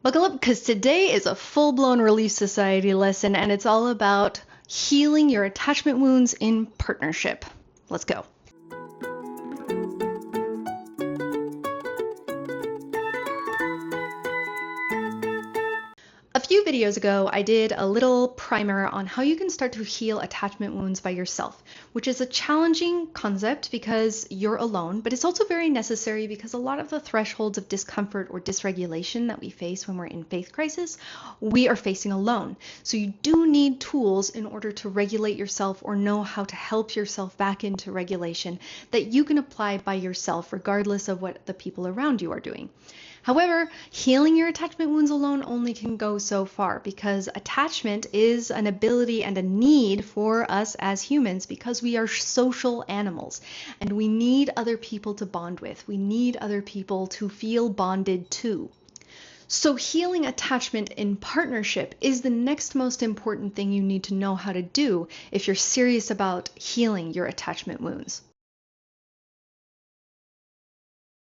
Buckle up, because today is a full-blown Relief Society lesson, and it's all about healing your attachment wounds in partnership. Let's go. A few videos ago, I did a little primer on how you can start to heal attachment wounds by yourself, which is a challenging concept because you're alone, but it's also very necessary because a lot of the thresholds of discomfort or dysregulation that we face when we're in faith crisis, we are facing alone. So you do need tools in order to regulate yourself or know how to help yourself back into regulation that you can apply by yourself, regardless of what the people around you are doing. However, healing your attachment wounds alone only can go so far because attachment is an ability and a need for us as humans because we are social animals and we need other people to bond with. We need other people to feel bonded to. So healing attachment in partnership is the next most important thing you need to know how to do if you're serious about healing your attachment wounds.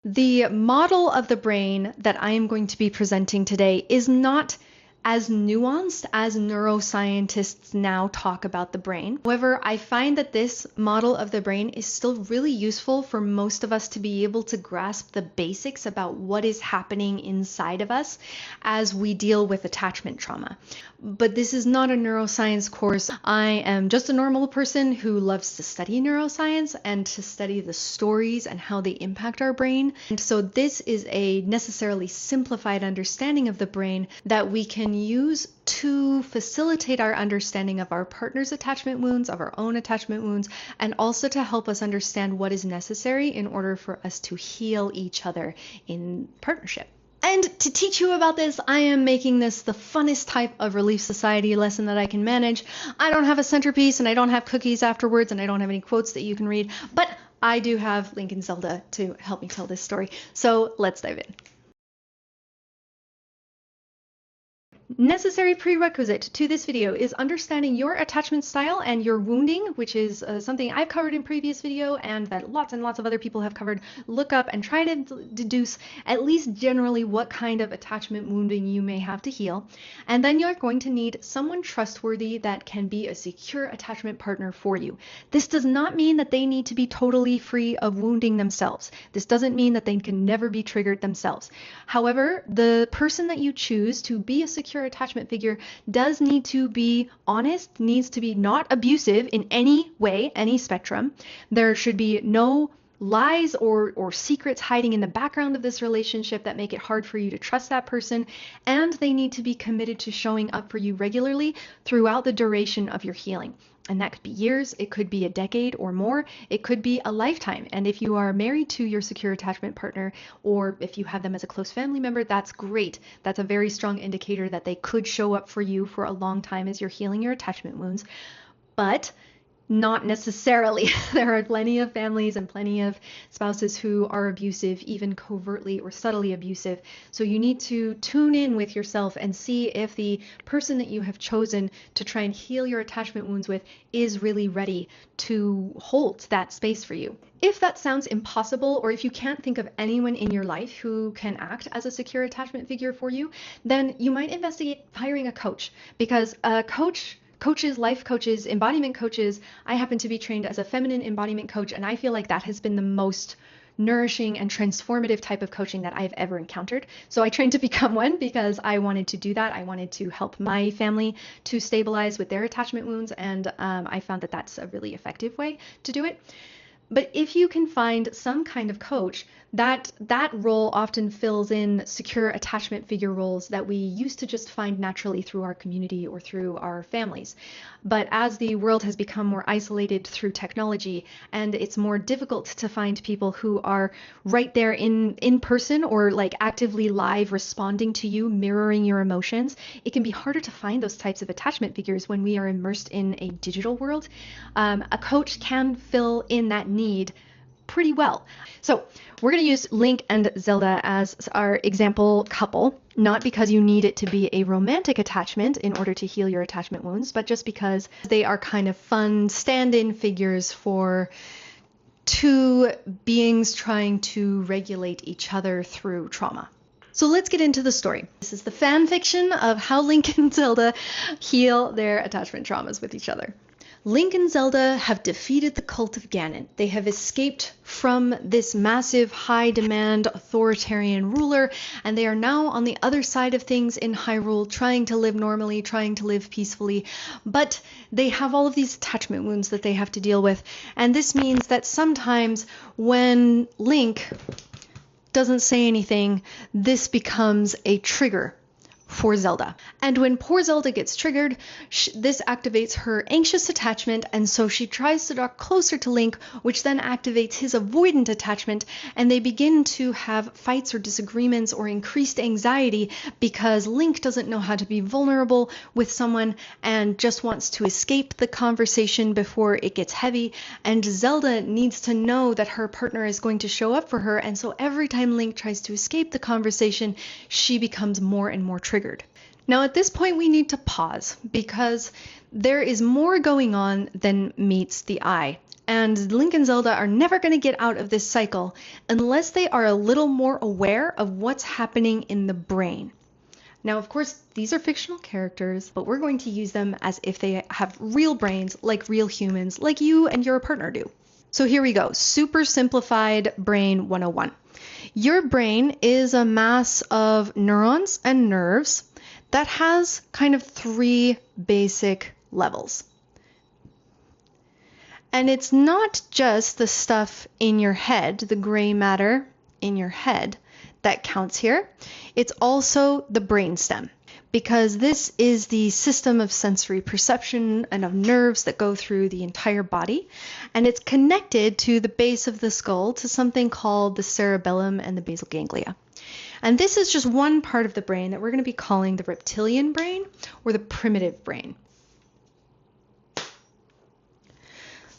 The model of the brain that I am going to be presenting today is not as nuanced as neuroscientists now talk about the brain. However, I find that this model of the brain is still really useful for most of us to be able to grasp the basics about what is happening inside of us as we deal with attachment trauma. But this is not a neuroscience course. I am just a normal person who loves to study neuroscience and to study the stories and how they impact our brain. And so this is a necessarily simplified understanding of the brain that we can use to facilitate our understanding of our partner's attachment wounds, of our own attachment wounds, and also to help us understand what is necessary in order for us to heal each other in partnership. And to teach you about this, I am making this the funnest type of Relief Society lesson that I can manage. I don't have a centerpiece and I don't have cookies afterwards and I don't have any quotes that you can read, but I do have Link and Zelda to help me tell this story. So let's dive in. Necessary prerequisite to this video is understanding your attachment style and your wounding, which is something I've covered in previous video and that lots and lots of other people have covered. Look up and try to deduce at least generally what kind of attachment wounding you may have to heal. And then you're going to need someone trustworthy that can be a secure attachment partner for you. This does not mean that they need to be totally free of wounding themselves. This doesn't mean that they can never be triggered themselves. However, the person that you choose to be a secure attachment figure does need to be honest, needs to be not abusive in any way, any spectrum. There should be no lies or secrets hiding in the background of this relationship that make it hard for you to trust that person, and they need to be committed to showing up for you regularly throughout the duration of your healing. And that could be years, it could be a decade or more, it could be a lifetime. And if you are married to your secure attachment partner, or if you have them as a close family member, that's great. That's a very strong indicator that they could show up for you for a long time as you're healing your attachment wounds. But not necessarily. There are plenty of families and plenty of spouses who are abusive, even covertly or subtly abusive. So you need to tune in with yourself and see if the person that you have chosen to try and heal your attachment wounds with is really ready to hold that space for you. If that sounds impossible, or if you can't think of anyone in your life who can act as a secure attachment figure for you, then you might investigate hiring a coach, because a coaches, life coaches, embodiment coaches. I happen to be trained as a feminine embodiment coach, and I feel like that has been the most nourishing and transformative type of coaching that I've ever encountered. So I trained to become one because I wanted to do that. I wanted to help my family to stabilize with their attachment wounds, and I found that that's a really effective way to do it. But if you can find some kind of coach, that role often fills in secure attachment figure roles that we used to just find naturally through our community or through our families. But as the world has become more isolated through technology, and it's more difficult to find people who are right there in person or like actively live responding to you, mirroring your emotions, it can be harder to find those types of attachment figures when we are immersed in a digital world. A coach can fill in that need pretty well. So we're going to use Link and Zelda as our example couple, not because you need it to be a romantic attachment in order to heal your attachment wounds, but just because they are kind of fun stand-in figures for two beings trying to regulate each other through trauma. So let's get into the story. This is the fan fiction of how Link and Zelda heal their attachment traumas with each other. Link and Zelda have defeated the cult of Ganon. They have escaped from this massive, high-demand, authoritarian ruler, and they are now on the other side of things in Hyrule, trying to live normally, trying to live peacefully, but they have all of these attachment wounds that they have to deal with, and this means that sometimes when Link doesn't say anything, this becomes a trigger for Zelda. And when poor Zelda gets triggered, this activates her anxious attachment, and so she tries to draw closer to Link, which then activates his avoidant attachment, and they begin to have fights or disagreements or increased anxiety because Link doesn't know how to be vulnerable with someone and just wants to escape the conversation before it gets heavy, and Zelda needs to know that her partner is going to show up for her, and so every time Link tries to escape the conversation, she becomes more and more triggered. Now at this point we need to pause because there is more going on than meets the eye, and Link and Zelda are never going to get out of this cycle unless they are a little more aware of what's happening in the brain. Now of course these are fictional characters, but we're going to use them as if they have real brains like real humans like you and your partner do. So here we go, super simplified brain 101. Your brain is a mass of neurons and nerves that has kind of three basic levels. And it's not just the stuff in your head, the gray matter in your head, that counts here. It's also the brainstem, because this is the system of sensory perception and of nerves that go through the entire body, and it's connected to the base of the skull to something called the cerebellum and the basal ganglia. And this is just one part of the brain that we're going to be calling the reptilian brain or the primitive brain.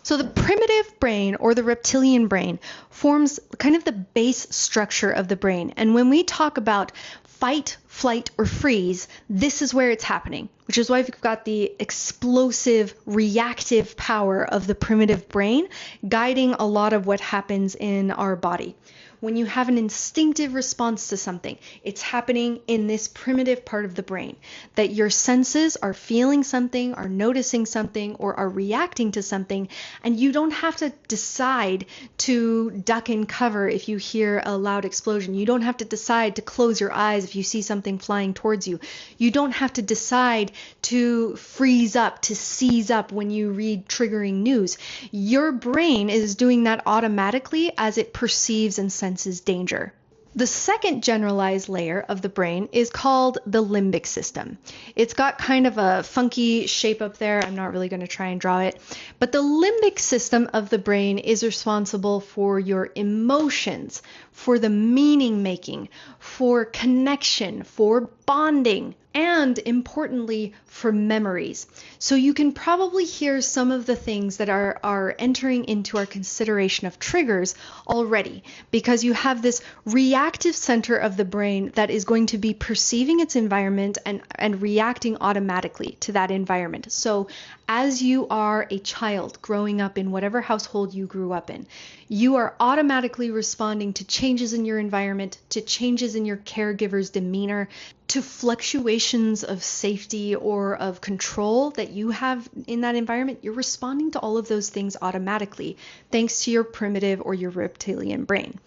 So the primitive brain or the reptilian brain forms kind of the base structure of the brain. And when we talk about fight, flight, or freeze, this is where it's happening, which is why we've got the explosive, reactive power of the primitive brain guiding a lot of what happens in our body. When you have an instinctive response to something, it's happening in this primitive part of the brain, that your senses are feeling something, are noticing something, or are reacting to something, and you don't have to decide to duck and cover if you hear a loud explosion. You don't have to decide to close your eyes if you see something flying towards you. You don't have to decide to freeze up, to seize up when you read triggering news. Your brain is doing that automatically as it perceives and senses danger. The second generalized layer of the brain is called the limbic system. It's got kind of a funky shape up there. I'm not really going to try and draw it. But the limbic system of the brain is responsible for your emotions, for the meaning making, for connection, for bonding, and importantly, for memories. So you can probably hear some of the things that are entering into our consideration of triggers already, because you have this reactive center of the brain that is going to be perceiving its environment and reacting automatically to that environment. So as you are a child growing up in whatever household you grew up in, you are automatically responding to changes in your environment, to changes in your caregiver's demeanor, to fluctuations of safety or of control that you have in that environment. You're responding to all of those things automatically, thanks to your primitive or your reptilian brain.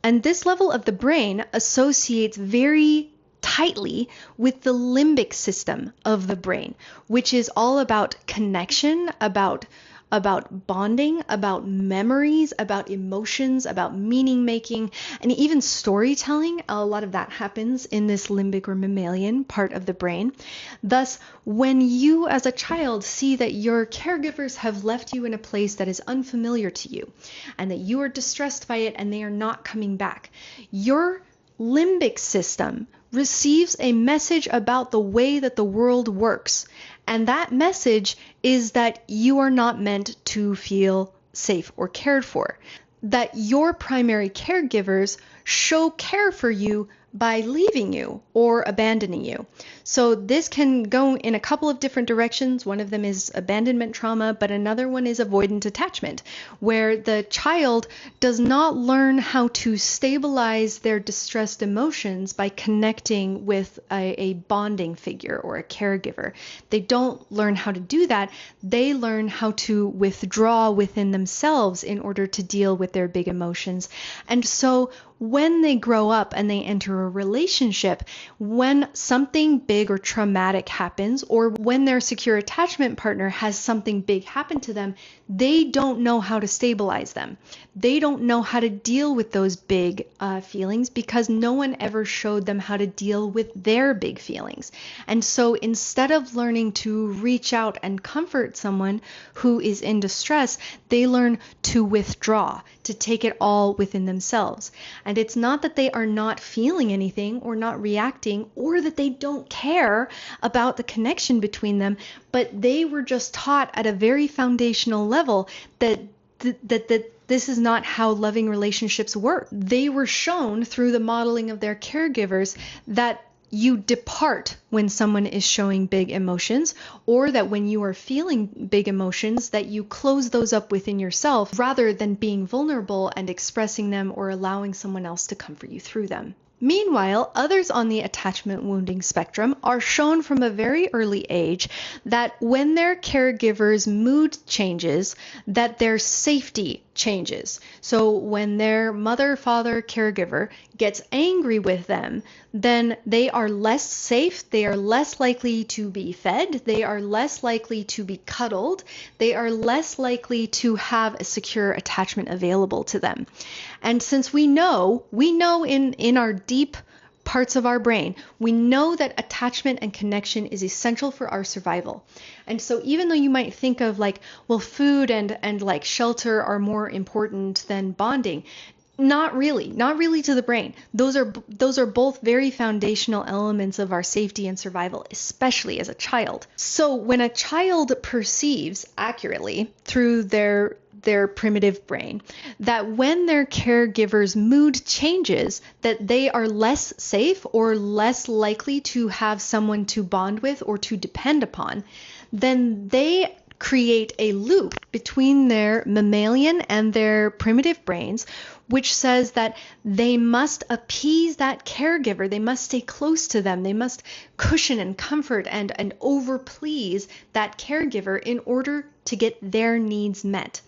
And this level of the brain associates very tightly with the limbic system of the brain, which is all about connection, about bonding, about memories, about emotions, about meaning making, and even storytelling. A lot of that happens in this limbic or mammalian part of the brain. Thus, when you as a child see that your caregivers have left you in a place that is unfamiliar to you, and that you are distressed by it and they are not coming back, your limbic system receives a message about the way that the world works. And that message is that you are not meant to feel safe or cared for. That your primary caregivers show care for you by leaving you or abandoning you. So this can go in a couple of different directions. One of them is abandonment trauma, but another one is avoidant attachment, where the child does not learn how to stabilize their distressed emotions by connecting with a bonding figure or a caregiver. They don't learn how to do that. They learn how to withdraw within themselves in order to deal with their big emotions. And so when they grow up and they enter a relationship, when something big or traumatic happens, or when their secure attachment partner has something big happen to them, they don't know how to stabilize them. They don't know how to deal with those big feelings because no one ever showed them how to deal with their big feelings. And so instead of learning to reach out and comfort someone who is in distress, they learn to withdraw, to take it all within themselves. And it's not that they are not feeling anything or not reacting or that they don't care about the connection between them, but they were just taught at a very foundational level that this is not how loving relationships work. They were shown through the modeling of their caregivers that you depart when someone is showing big emotions, or that when you are feeling big emotions, that you close those up within yourself rather than being vulnerable and expressing them or allowing someone else to comfort you through them. Meanwhile, others on the attachment wounding spectrum are shown from a very early age that when their caregiver's mood changes, that their safety changes. So when their mother, father, caregiver gets angry with them, then they are less safe, they are less likely to be fed, they are less likely to be cuddled, they are less likely to have a secure attachment available to them. And since we know in our deep parts of our brain, we know that attachment and connection is essential for our survival. And so even though you might think of like, well, food and like shelter are more important than bonding, not really to the brain. Those are both very foundational elements of our safety and survival, especially as a child. So when a child perceives accurately through their primitive brain that when their caregiver's mood changes, that they are less safe or less likely to have someone to bond with or to depend upon, then they create a loop between their mammalian and their primitive brains, which says that they must appease that caregiver, they must stay close to them, they must cushion and comfort and overplease that caregiver in order to get their needs met.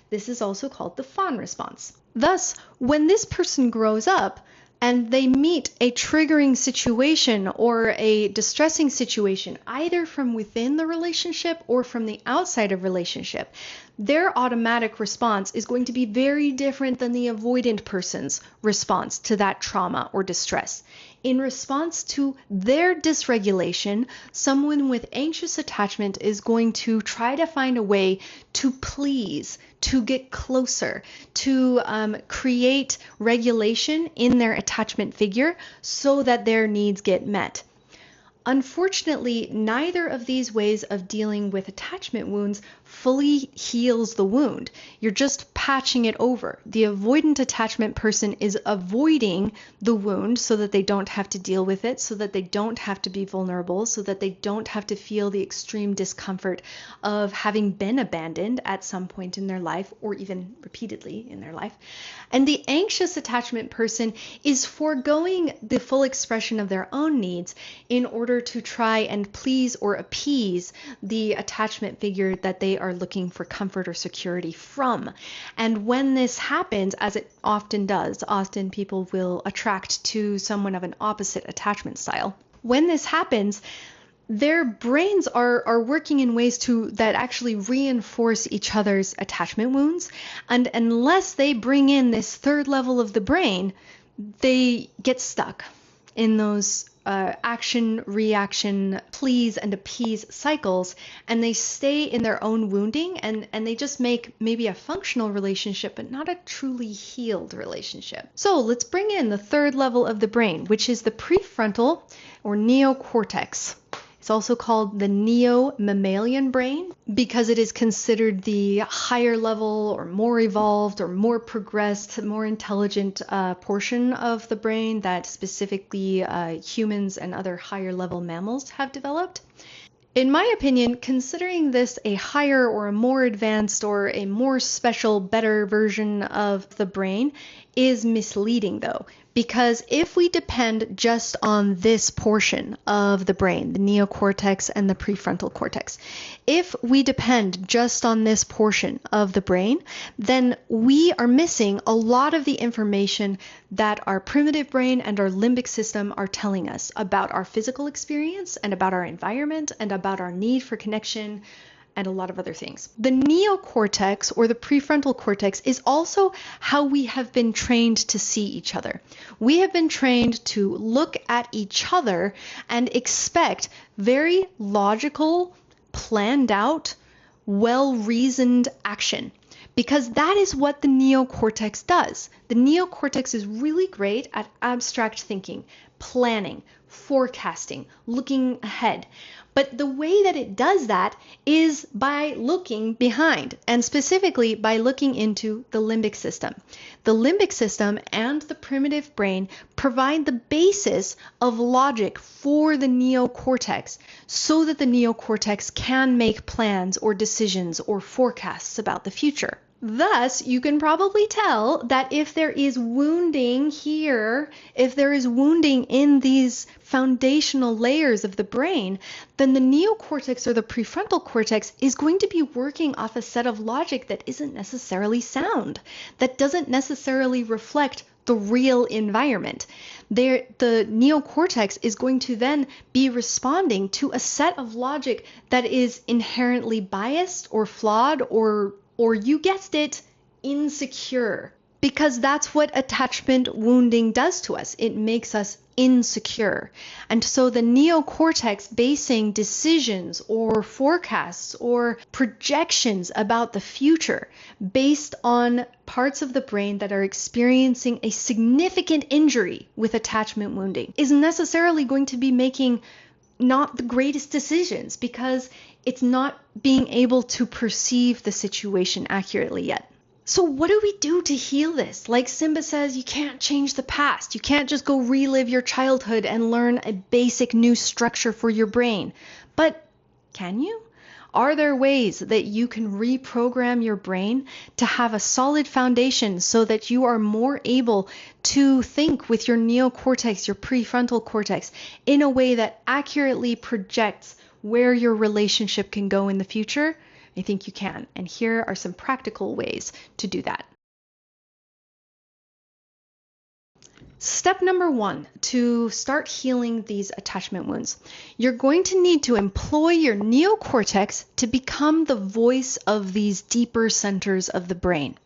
This is also called the fawn response. Thus, when this person grows up and they meet a triggering situation or a distressing situation, either from within the relationship or from the outside of relationship, their automatic response is going to be very different than the avoidant person's response to that trauma or distress. In response to their dysregulation, someone with anxious attachment is going to try to find a way to please, to get closer, to create regulation in their attachment figure so that their needs get met. Unfortunately, neither of these ways of dealing with attachment wounds fully heals the wound. You're just patching it over. The avoidant attachment person is avoiding the wound so that they don't have to deal with it, so that they don't have to be vulnerable, so that they don't have to feel the extreme discomfort of having been abandoned at some point in their life or even repeatedly in their life. And the anxious attachment person is foregoing the full expression of their own needs in order to try and please or appease the attachment figure that they are looking for comfort or security from. And when this happens, as it often does, often people will attract to someone of an opposite attachment style. When this happens, their brains are working in ways that actually reinforce each other's attachment wounds. And unless they bring in this third level of the brain, they get stuck in those action, reaction, please and appease cycles, and they stay in their own wounding, and they just make maybe a functional relationship, but not a truly healed relationship. So let's bring in the third level of the brain, which is the prefrontal or neocortex. It's also called the neo-mammalian brain because it is considered the higher level or more evolved or more progressed, more intelligent portion of the brain that specifically humans and other higher level mammals have developed. In my opinion, considering this a higher or a more advanced or a more special, better version of the brain is misleading though, because if we depend just on this portion of the brain, the neocortex and the prefrontal cortex, if we depend just on this portion of the brain, then we are missing a lot of the information that our primitive brain and our limbic system are telling us about our physical experience and about our environment and about our need for connection and a lot of other things. The neocortex or the prefrontal cortex is also how we have been trained to see each other. We have been trained to look at each other and expect very logical, planned out, well-reasoned action. Because that is what the neocortex does. The neocortex is really great at abstract thinking, planning, forecasting, looking ahead. But the way that it does that is by looking behind, and specifically by looking into the limbic system. The limbic system and the primitive brain provide the basis of logic for the neocortex so that the neocortex can make plans or decisions or forecasts about the future. Thus, you can probably tell that if there is wounding here, if there is wounding in these foundational layers of the brain, then the neocortex or the prefrontal cortex is going to be working off a set of logic that isn't necessarily sound, that doesn't necessarily reflect the real environment. The neocortex is going to then be responding to a set of logic that is inherently biased or flawed or you guessed it, insecure. Because that's what attachment wounding does to us. It makes us insecure. And so the neocortex basing decisions or forecasts or projections about the future based on parts of the brain that are experiencing a significant injury with attachment wounding is necessarily going to be making not the greatest decisions because it's not being able to perceive the situation accurately yet. So what do we do to heal this? Like Simba says, you can't change the past. You can't just go relive your childhood and learn a basic new structure for your brain. But can you? Are there ways that you can reprogram your brain to have a solid foundation so that you are more able to think with your neocortex, your prefrontal cortex, in a way that accurately projects where your relationship can go in the future? I think you can. And here are some practical ways to do that. Step number 1, to start healing these attachment wounds, you're going to need to employ your neocortex to become the voice of these deeper centers of the brain.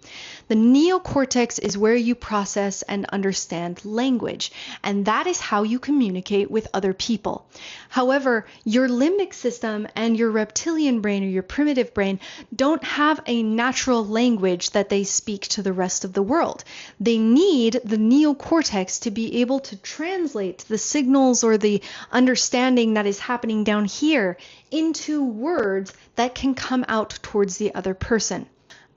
The neocortex is where you process and understand language, and that is how you communicate with other people. However, your limbic system and your reptilian brain or your primitive brain don't have a natural language that they speak to the rest of the world. They need the neocortex to be able to translate the signals or the understanding that is happening down here into words that can come out towards the other person.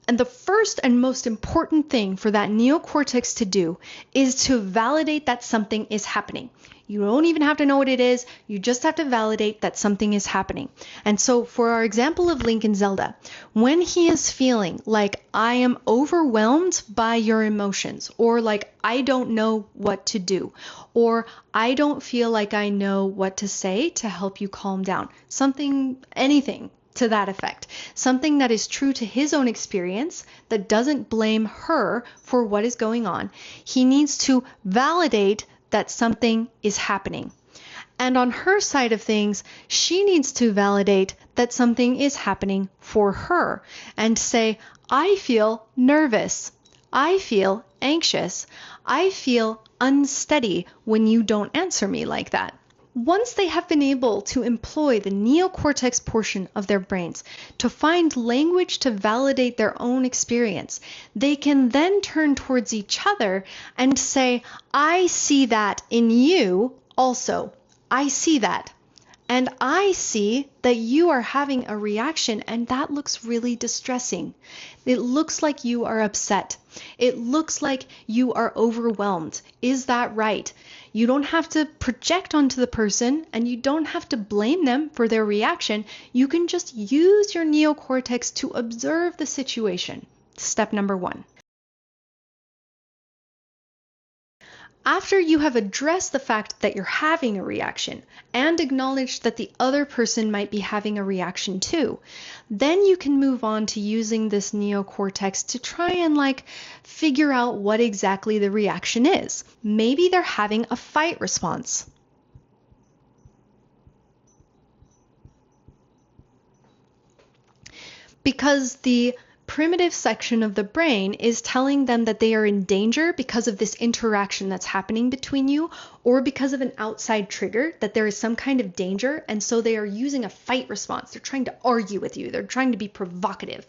And the first and most important thing for that neocortex to do is to validate that something is happening. You don't even have to know what it is. You just have to validate that something is happening. And so for our example of Link and Zelda, when he is feeling like I am overwhelmed by your emotions, or like I don't know what to do, or I don't feel like I know what to say to help you calm down, anything to that effect, something that is true to his own experience, that doesn't blame her for what is going on, he needs to validate that something is happening. And on her side of things, she needs to validate that something is happening for her and say, I feel nervous. I feel anxious. I feel unsteady when you don't answer me like that. Once they have been able to employ the neocortex portion of their brains to find language to validate their own experience, they can then turn towards each other and say, I see that in you also. I see that. And I see that you are having a reaction, and that looks really distressing. It looks like you are upset. It looks like you are overwhelmed. Is that right? You don't have to project onto the person, and you don't have to blame them for their reaction. You can just use your neocortex to observe the situation. Step number 1. After you have addressed the fact that you're having a reaction and acknowledged that the other person might be having a reaction too, then you can move on to using this neocortex to try and figure out what exactly the reaction is. Maybe they're having a fight response. Because the primitive section of the brain is telling them that they are in danger because of this interaction that's happening between you, or because of an outside trigger, that there is some kind of danger, and so they are using a fight response. They're trying to argue with you. They're trying to be provocative.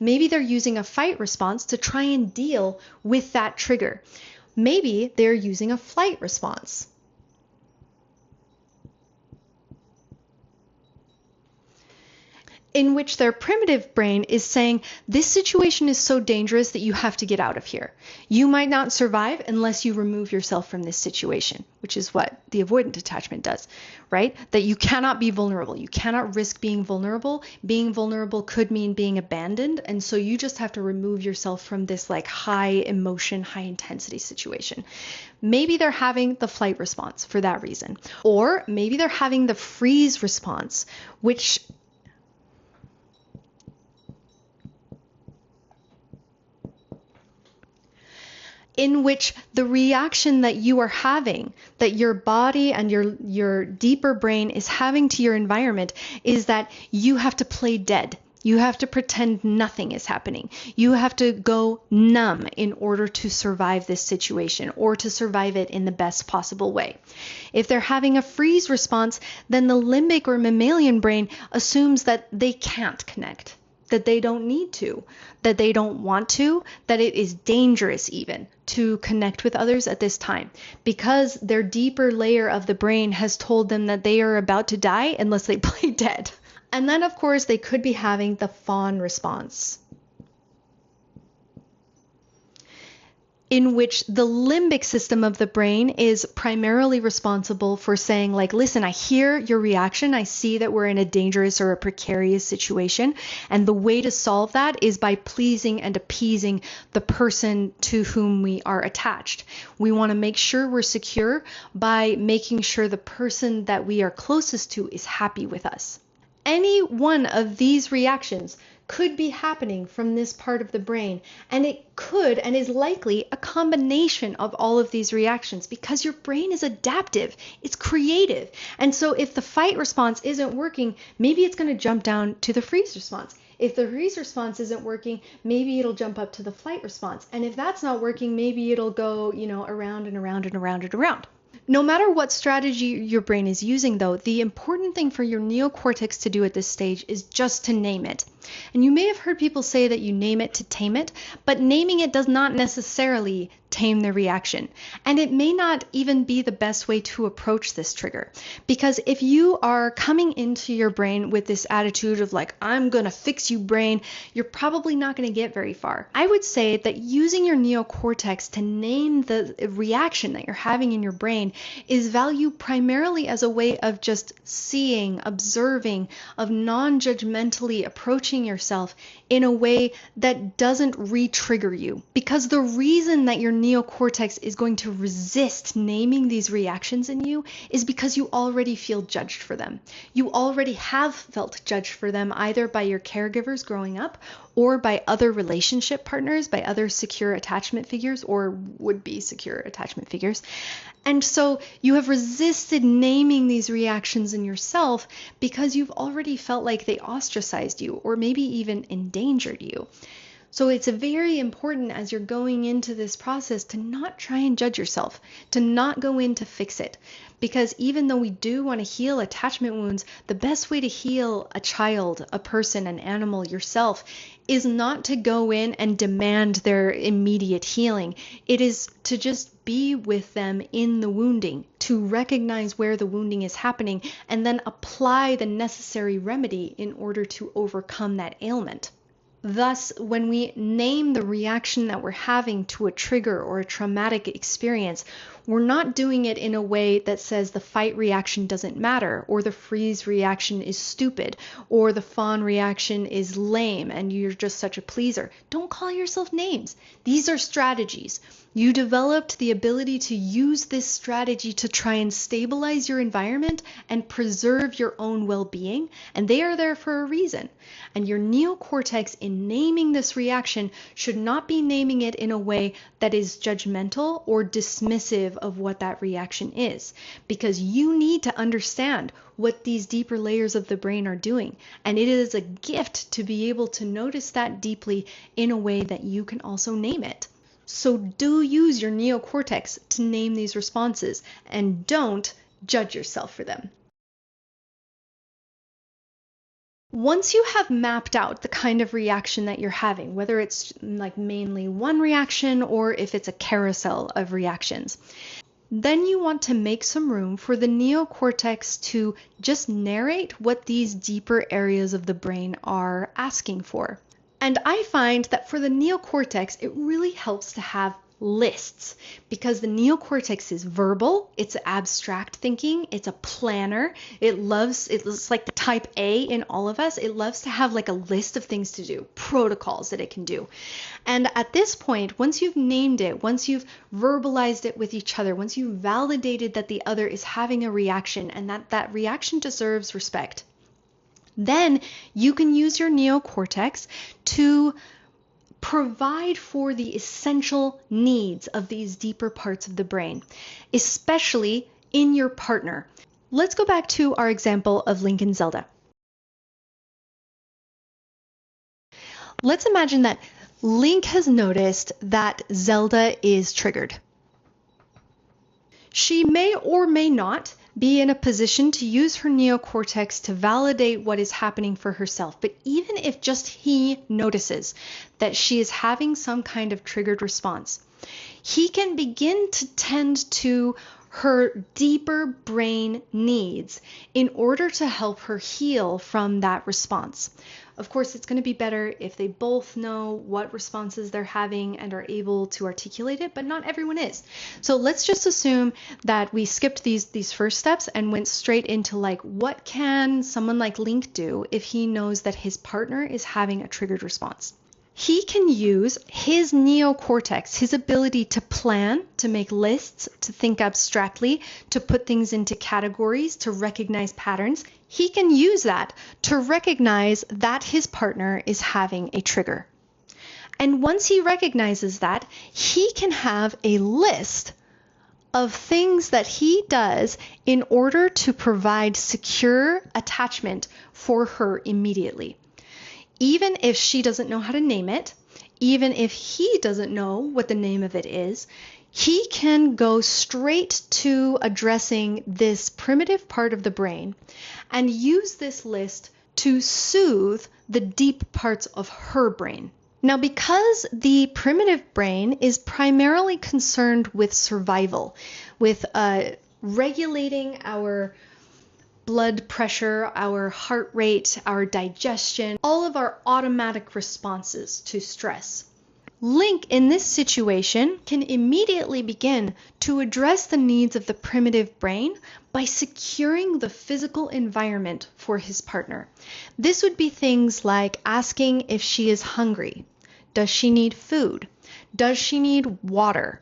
Maybe they're using a fight response to try and deal with that trigger. Maybe they're using a flight response. In which their primitive brain is saying, this situation is so dangerous that you have to get out of here. You might not survive unless you remove yourself from this situation, which is what the avoidant attachment does, right? That you cannot be vulnerable. You cannot risk being vulnerable. Being vulnerable could mean being abandoned. And so you just have to remove yourself from this high emotion, high intensity situation. Maybe they're having the flight response for that reason. Or maybe they're having the freeze response, in which the reaction that you are having, that your body and your deeper brain is having to your environment, is that you have to play dead. You have to pretend nothing is happening. You have to go numb in order to survive this situation, or to survive it in the best possible way. If they're having a freeze response, then the limbic or mammalian brain assumes that they can't connect, that they don't need to, that they don't want to, that it is dangerous even to connect with others at this time, because their deeper layer of the brain has told them that they are about to die unless they play dead. And then, of course, they could be having the fawn response, in which the limbic system of the brain is primarily responsible for saying, listen, I hear your reaction. I see that we're in a dangerous or a precarious situation. And the way to solve that is by pleasing and appeasing the person to whom we are attached. We want to make sure we're secure by making sure the person that we are closest to is happy with us. Any one of these reactions could be happening from this part of the brain, and it could and is likely a combination of all of these reactions, because your brain is adaptive, it's creative. And so if the fight response isn't working, maybe it's going to jump down to the freeze response. If the freeze response isn't working, maybe it'll jump up to the flight response. And if that's not working, maybe it'll go, around and around and around and around. No matter what strategy your brain is using, though, the important thing for your neocortex to do at this stage is just to name it. And you may have heard people say that you name it to tame it, but naming it does not necessarily tame the reaction. And it may not even be the best way to approach this trigger. Because if you are coming into your brain with this attitude of I'm gonna fix you brain, you're probably not gonna get very far. I would say that using your neocortex to name the reaction that you're having in your brain is valued primarily as a way of just seeing, observing, of non-judgmentally approaching yourself in a way that doesn't re-trigger you. Because the reason that your neocortex is going to resist naming these reactions in you is because you already feel judged for them. You already have felt judged for them, either by your caregivers growing up, or by other relationship partners, by other secure attachment figures, or would-be secure attachment figures. And so you have resisted naming these reactions in yourself because you've already felt like they ostracized you, or maybe even endangered you. So it's very important as you're going into this process to not try and judge yourself, to not go in to fix it. Because even though we do want to heal attachment wounds, the best way to heal a child, a person, an animal, yourself, is not to go in and demand their immediate healing. It is to just be with them in the wounding, to recognize where the wounding is happening, and then apply the necessary remedy in order to overcome that ailment. Thus, when we name the reaction that we're having to a trigger or a traumatic experience, we're not doing it in a way that says the fight reaction doesn't matter, or the freeze reaction is stupid, or the fawn reaction is lame and you're just such a pleaser. Don't call yourself names. These are strategies. You developed the ability to use this strategy to try and stabilize your environment and preserve your own well-being, and they are there for a reason. And your neocortex, in naming this reaction, should not be naming it in a way that is judgmental or dismissive of what that reaction is, because you need to understand what these deeper layers of the brain are doing, and it is a gift to be able to notice that deeply in a way that you can also name it. So do use your neocortex to name these responses, and don't judge yourself for them. Once you have mapped out the kind of reaction that you're having, whether it's like mainly one reaction or if it's a carousel of reactions, then you want to make some room for the neocortex to just narrate what these deeper areas of the brain are asking for. And I find that for the neocortex, it really helps to have lists, because the neocortex is verbal, it's abstract thinking, it's a planner, it's like the type A in all of us. It loves to have like a list of things to do, protocols that it can do. And at this point, once you've named it, once you've verbalized it with each other, once you've validated that the other is having a reaction and that reaction deserves respect, then you can use your neocortex to provide for the essential needs of these deeper parts of the brain, especially in your partner. Let's go back to our example of Link and Zelda. Let's imagine that Link has noticed that Zelda is triggered. She may or may not be in a position to use her neocortex to validate what is happening for herself. But even if just he notices that she is having some kind of triggered response, he can begin to tend to her deeper brain needs in order to help her heal from that response. Of course, it's going to be better if they both know what responses they're having and are able to articulate it, but not everyone is. So let's just assume that we skipped these first steps and went straight into like, what can someone like Link do if he knows that his partner is having a triggered response? He can use his neocortex, his ability to plan, to make lists, to think abstractly, to put things into categories, to recognize patterns. He can use that to recognize that his partner is having a trigger. And once he recognizes that, he can have a list of things that he does in order to provide secure attachment for her immediately. Even if she doesn't know how to name it, even if he doesn't know what the name of it is, he can go straight to addressing this primitive part of the brain and use this list to soothe the deep parts of her brain. Now, because the primitive brain is primarily concerned with survival, with regulating our blood pressure, our heart rate, our digestion, all of our automatic responses to stress, Link in this situation can immediately begin to address the needs of the primitive brain by securing the physical environment for his partner. This would be things like asking if she is hungry. Does she need food? Does she need water?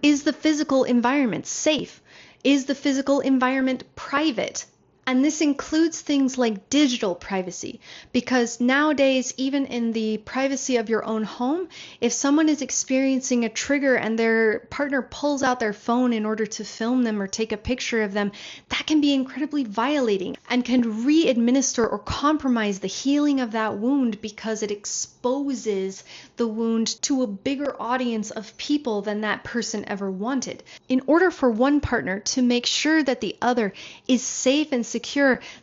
Is the physical environment safe? Is the physical environment private? And this includes things like digital privacy, because nowadays, even in the privacy of your own home, if someone is experiencing a trigger and their partner pulls out their phone in order to film them or take a picture of them, that can be incredibly violating and can re-administer or compromise the healing of that wound, because it exposes the wound to a bigger audience of people than that person ever wanted. In order for one partner to make sure that the other is safe and secure,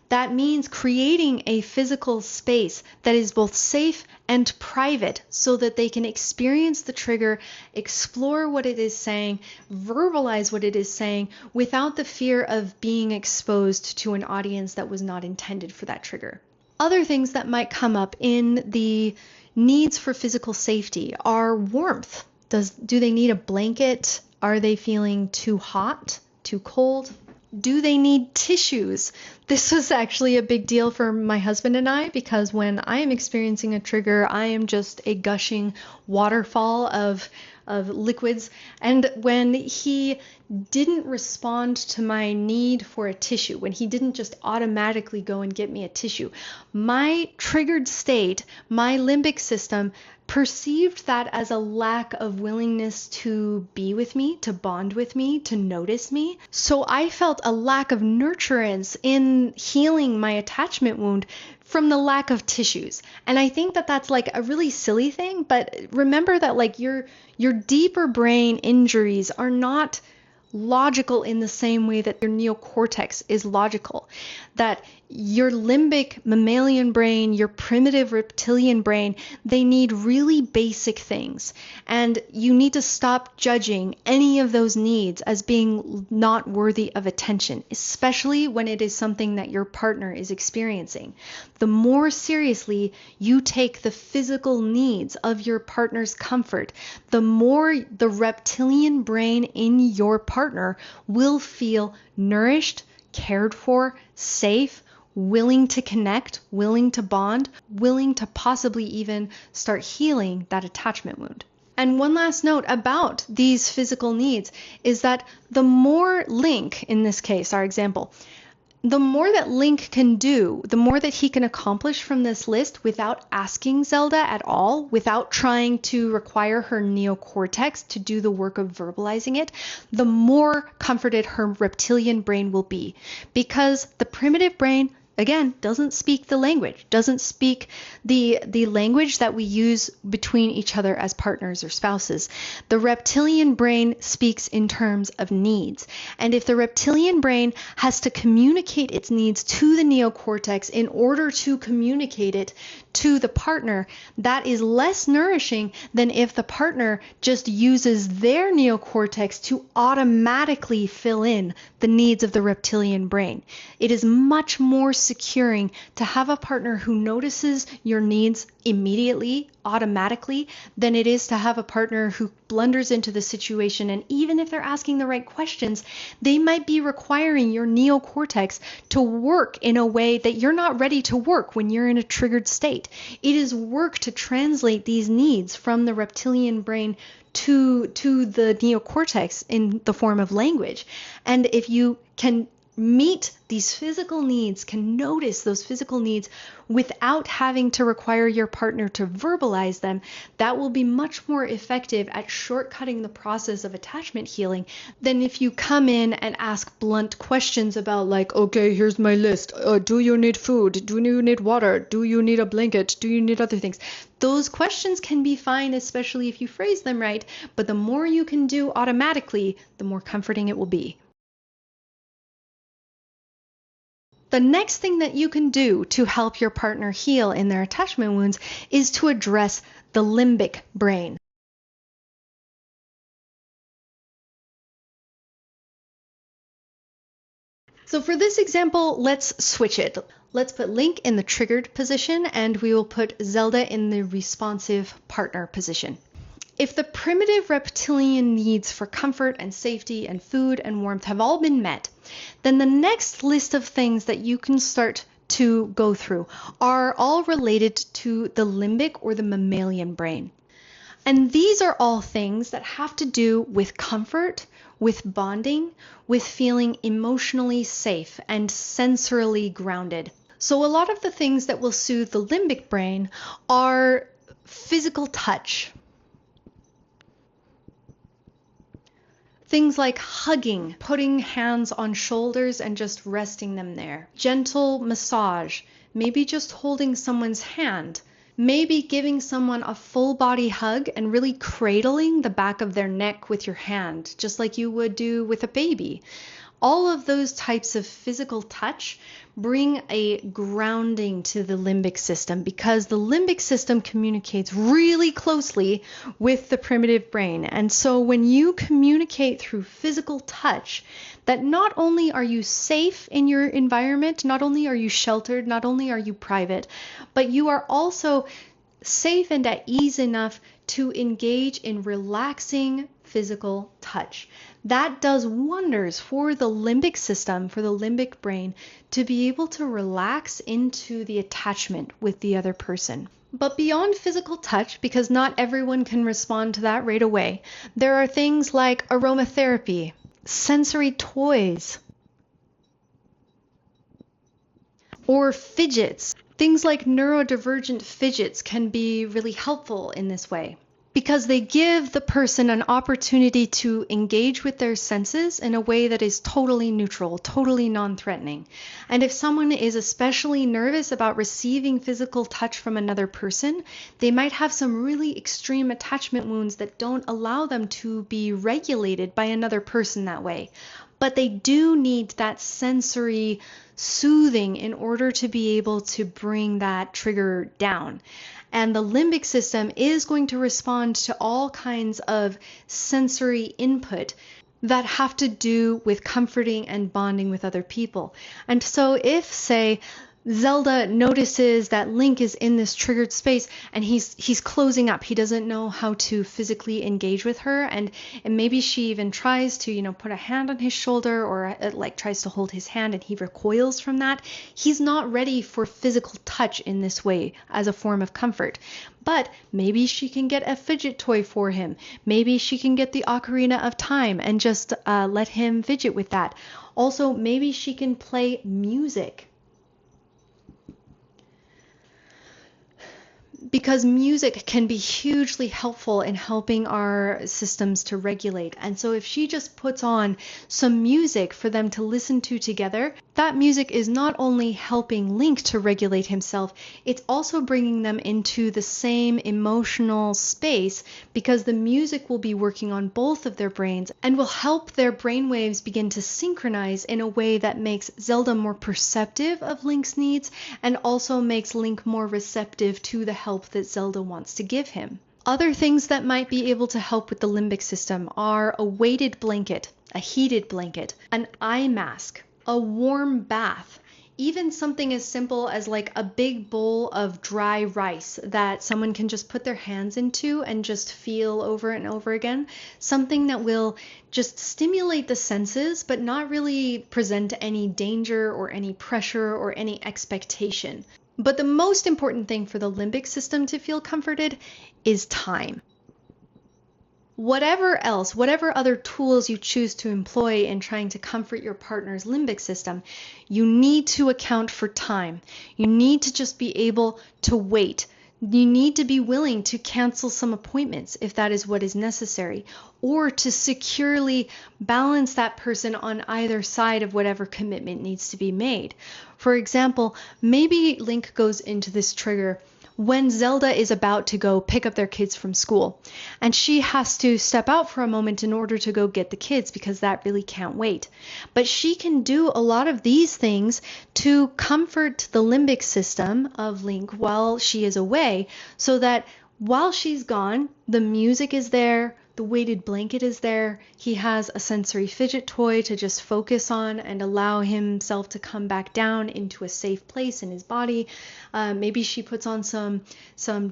that means creating a physical space that is both safe and private so that they can experience the trigger, explore what it is saying, verbalize what it is saying without the fear of being exposed to an audience that was not intended for that trigger. Other things that might come up in the needs for physical safety are warmth. Do they need a blanket? Are they feeling too hot, too cold? Do they need tissues? This was actually a big deal for my husband and I, because when I am experiencing a trigger, I am just a gushing waterfall of liquids. And when he didn't respond to my need for a tissue, when he didn't just automatically go and get me a tissue, my triggered state, my limbic system, perceived that as a lack of willingness to be with me, to bond with me, to notice me. So I felt a lack of nurturance in healing my attachment wound from the lack of tissues. And I think that that's like a really silly thing, but remember that like your deeper brain injuries are not logical in the same way that your neocortex is logical. That your limbic mammalian brain, your primitive reptilian brain, they need really basic things. And you need to stop judging any of those needs as being not worthy of attention, especially when it is something that your partner is experiencing. The more seriously you take the physical needs of your partner's comfort, the more the reptilian brain in your partner will feel nourished, cared for, safe, willing to connect, willing to bond, willing to possibly even start healing that attachment wound. And one last note about these physical needs is that the more Link, in this case, our example, the more that Link can do, the more that he can accomplish from this list without asking Zelda at all, without trying to require her neocortex to do the work of verbalizing it, the more comforted her reptilian brain will be. Because the primitive brain, again, doesn't speak the language, doesn't speak the language that we use between each other as partners or spouses. The reptilian brain speaks in terms of needs. And if the reptilian brain has to communicate its needs to the neocortex in order to communicate it to the partner, that is less nourishing than if the partner just uses their neocortex to automatically fill in the needs of the reptilian brain. It is much more securing to have a partner who notices your needs immediately, automatically, than it is to have a partner who blunders into the situation, and even if they're asking the right questions, they might be requiring your neocortex to work in a way that you're not ready to work when you're in a triggered state. It is work to translate these needs from the reptilian brain to the neocortex in the form of language. And if you can meet these physical needs, can notice those physical needs without having to require your partner to verbalize them, that will be much more effective at shortcutting the process of attachment healing than if you come in and ask blunt questions about like, okay, here's my list. Do you need food? Do you need water? Do you need a blanket? Do you need other things? Those questions can be fine, especially if you phrase them right, but the more you can do automatically, the more comforting it will be. The next thing that you can do to help your partner heal in their attachment wounds is to address the limbic brain. So for this example, let's switch it. Let's put Link in the triggered position and we will put Zelda in the responsive partner position. If the primitive reptilian needs for comfort and safety and food and warmth have all been met, then the next list of things that you can start to go through are all related to the limbic or the mammalian brain. And these are all things that have to do with comfort, with bonding, with feeling emotionally safe and sensorily grounded. So a lot of the things that will soothe the limbic brain are physical touch. Things like hugging, putting hands on shoulders and just resting them there. Gentle massage, maybe just holding someone's hand. Maybe giving someone a full body hug and really cradling the back of their neck with your hand, just like you would do with a baby. All of those types of physical touch bring a grounding to the limbic system because the limbic system communicates really closely with the primitive brain. And so when you communicate through physical touch, that not only are you safe in your environment, not only are you sheltered, not only are you private, but you are also safe and at ease enough to engage in relaxing physical touch. That does wonders for the limbic system, for the limbic brain, to be able to relax into the attachment with the other person. But beyond physical touch, because not everyone can respond to that right away, there are things like aromatherapy, sensory toys, or fidgets. Things like neurodivergent fidgets can be really helpful in this way because they give the person an opportunity to engage with their senses in a way that is totally neutral, totally non-threatening. And if someone is especially nervous about receiving physical touch from another person, they might have some really extreme attachment wounds that don't allow them to be regulated by another person that way. But they do need that sensory soothing in order to be able to bring that trigger down. And the limbic system is going to respond to all kinds of sensory input that have to do with comforting and bonding with other people. And so if, say, Zelda notices that Link is in this triggered space and he's closing up. He doesn't know how to physically engage with her, and maybe she even tries to, put a hand on his shoulder or tries to hold his hand, and he recoils from that. He's not ready for physical touch in this way as a form of comfort. But maybe she can get a fidget toy for him. Maybe she can get the Ocarina of Time and just let him fidget with that. Also, maybe she can play music. Because music can be hugely helpful in helping our systems to regulate. And so if she just puts on some music for them to listen to together, that music is not only helping Link to regulate himself, it's also bringing them into the same emotional space because the music will be working on both of their brains and will help their brainwaves begin to synchronize in a way that makes Zelda more perceptive of Link's needs and also makes Link more receptive to the help that Zelda wants to give him. Other things that might be able to help with the limbic system are a weighted blanket, a heated blanket, an eye mask, a warm bath, even something as simple as like a big bowl of dry rice that someone can just put their hands into and just feel over and over again. Something that will just stimulate the senses, but not really present any danger or any pressure or any expectation. But the most important thing for the limbic system to feel comforted is time. Whatever other tools you choose to employ in trying to comfort your partner's limbic system, you need to account for time. You need to just be able to wait. You need to be willing to cancel some appointments if that is what is necessary, or to securely balance that person on either side of whatever commitment needs to be made. For example, maybe Link goes into this trigger when Zelda is about to go pick up their kids from school, and she has to step out for a moment in order to go get the kids because that really can't wait. But she can do a lot of these things to comfort the limbic system of Link while she is away, so that while she's gone, the music is there, the weighted blanket is there, he has a sensory fidget toy to just focus on and allow himself to come back down into a safe place in his body. Maybe she puts on some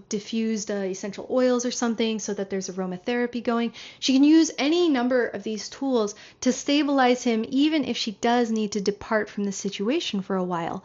diffused essential oils or something so that there's aromatherapy going. She can use any number of these tools to stabilize him even if she does need to depart from the situation for a while.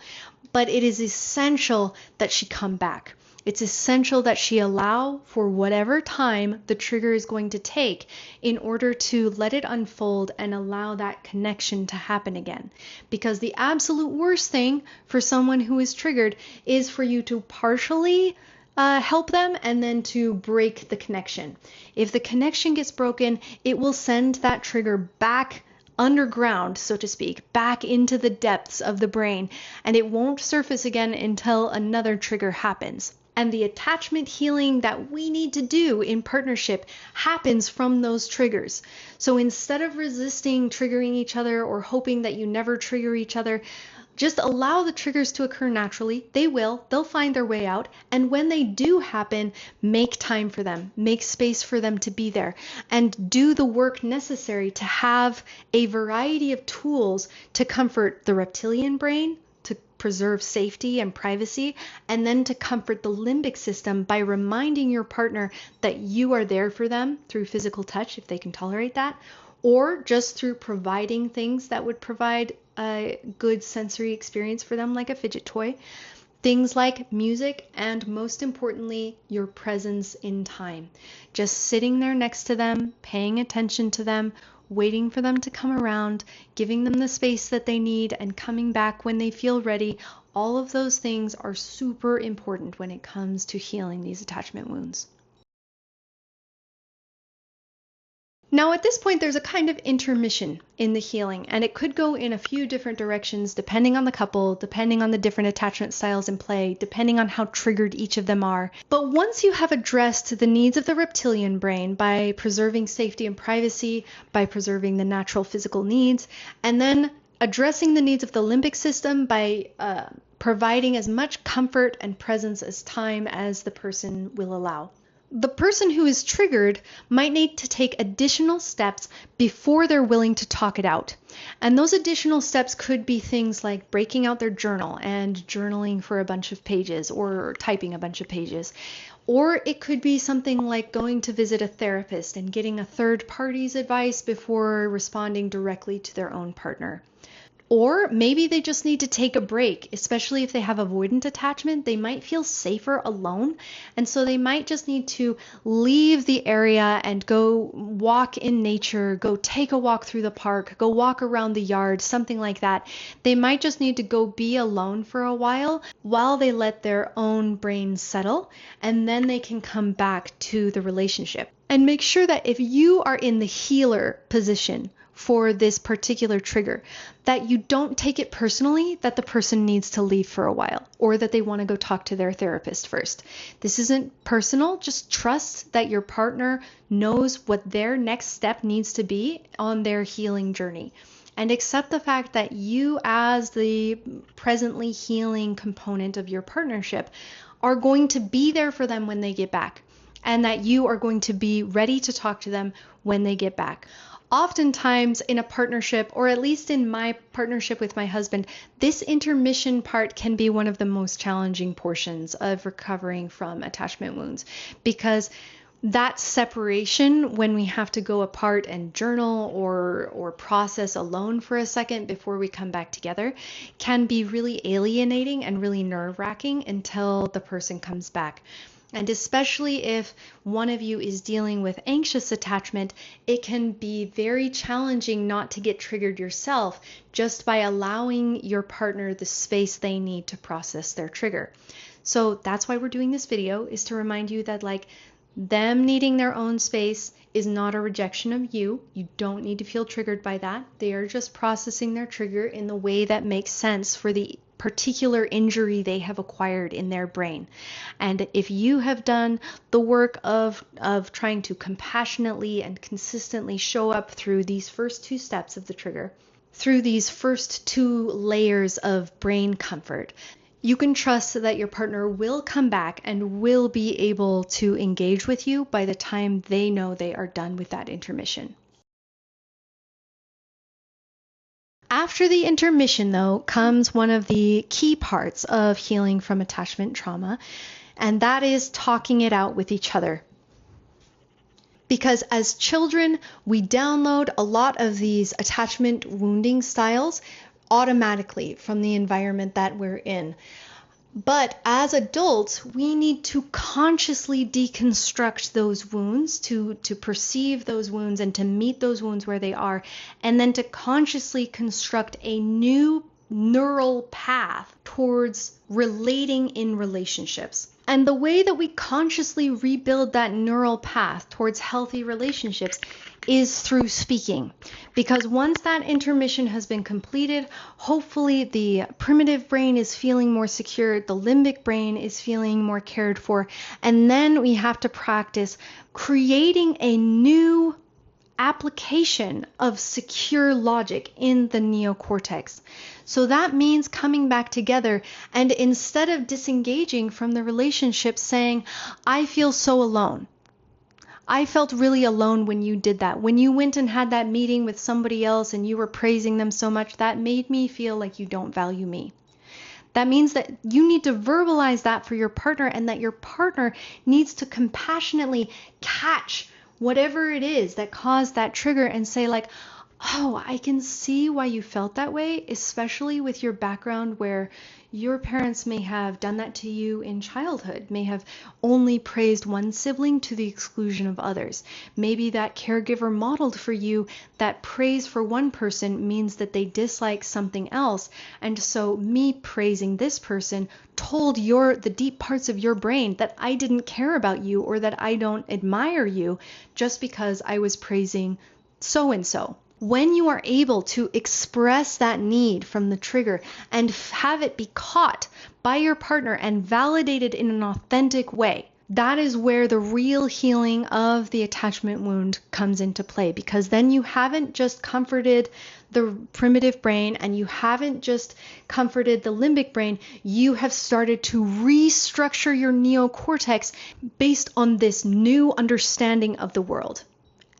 But it is essential that she come back. It's essential that she allow for whatever time the trigger is going to take in order to let it unfold and allow that connection to happen again. Because the absolute worst thing for someone who is triggered is for you to partially help them and then to break the connection. If the connection gets broken, it will send that trigger back underground, so to speak, back into the depths of the brain, and it won't surface again until another trigger happens. And the attachment healing that we need to do in partnership happens from those triggers. So instead of resisting triggering each other or hoping that you never trigger each other, just allow the triggers to occur naturally. They'll find their way out. And when they do happen, make time for them, make space for them to be there, and do the work necessary to have a variety of tools to comfort the reptilian brain, to preserve safety and privacy, and then to comfort the limbic system by reminding your partner that you are there for them through physical touch, if they can tolerate that, or just through providing things that would provide a good sensory experience for them, like a fidget toy. Things like music, and most importantly, your presence in time. Just sitting there next to them, paying attention to them, waiting for them to come around, giving them the space that they need, and coming back when they feel ready. All of those things are super important when it comes to healing these attachment wounds. Now at this point, there's a kind of intermission in the healing, and it could go in a few different directions depending on the couple, depending on the different attachment styles in play, depending on how triggered each of them are. But once you have addressed the needs of the reptilian brain by preserving safety and privacy, by preserving the natural physical needs, and then addressing the needs of the limbic system by providing as much comfort and presence as time as the person will allow, the person who is triggered might need to take additional steps before they're willing to talk it out. And those additional steps could be things like breaking out their journal and journaling for a bunch of pages, or typing a bunch of pages. Or it could be something like going to visit a therapist and getting a third party's advice before responding directly to their own partner. Or maybe they just need to take a break, especially if they have avoidant attachment. They might feel safer alone, and so they might just need to leave the area and go walk in nature, go take a walk through the park, go walk around the yard, something like that. They might just need to go be alone for a while they let their own brain settle, and then they can come back to the relationship. And make sure that if you are in the healer position for this particular trigger, that you don't take it personally that the person needs to leave for a while, or that they want to go talk to their therapist first. This isn't personal. Just trust that your partner knows what their next step needs to be on their healing journey, and accept the fact that you, as the presently healing component of your partnership, are going to be there for them when they get back, and that you are going to be ready to talk to them when they get back. Oftentimes in a partnership, or at least in my partnership with my husband, this intermission part can be one of the most challenging portions of recovering from attachment wounds, because that separation, when we have to go apart and journal or process alone for a second before we come back together, can be really alienating and really nerve-wracking until the person comes back. And especially if one of you is dealing with anxious attachment, it can be very challenging not to get triggered yourself just by allowing your partner the space they need to process their trigger. So that's why we're doing this video, is to remind you that them needing their own space is not a rejection of you. You don't need to feel triggered by that. They are just processing their trigger in the way that makes sense for the particular injury they have acquired in their brain. And if you have done the work of trying to compassionately and consistently show up through these first two steps of the trigger, through these first two layers of brain comfort, you can trust that your partner will come back and will be able to engage with you by the time they know they are done with that intermission. After the intermission, though, comes one of the key parts of healing from attachment trauma, and that is talking it out with each other. Because as children, we download a lot of these attachment wounding styles automatically from the environment that we're in. But as adults, we need to consciously deconstruct those wounds, to perceive those wounds and to meet those wounds where they are, and then to consciously construct a new neural path towards relating in relationships. And the way that we consciously rebuild that neural path towards healthy relationships is through speaking. Because once that intermission has been completed, hopefully the primitive brain is feeling more secure, the limbic brain is feeling more cared for, and then we have to practice creating a new application of secure logic in the neocortex. So that means coming back together and instead of disengaging from the relationship saying, I feel so alone. I felt really alone when you did that. When you went and had that meeting with somebody else and you were praising them so much, that made me feel like you don't value me. That means that you need to verbalize that for your partner, and that your partner needs to compassionately catch whatever it is that caused that trigger and say like, oh, I can see why you felt that way, especially with your background where your parents may have done that to you in childhood, may have only praised one sibling to the exclusion of others. Maybe that caregiver modeled for you that praise for one person means that they dislike something else. And so me praising this person told the deep parts of your brain that I didn't care about you or that I don't admire you just because I was praising so-and-so. When you are able to express that need from the trigger and have it be caught by your partner and validated in an authentic way, that is where the real healing of the attachment wound comes into play, because then you haven't just comforted the primitive brain and you haven't just comforted the limbic brain, you have started to restructure your neocortex based on this new understanding of the world.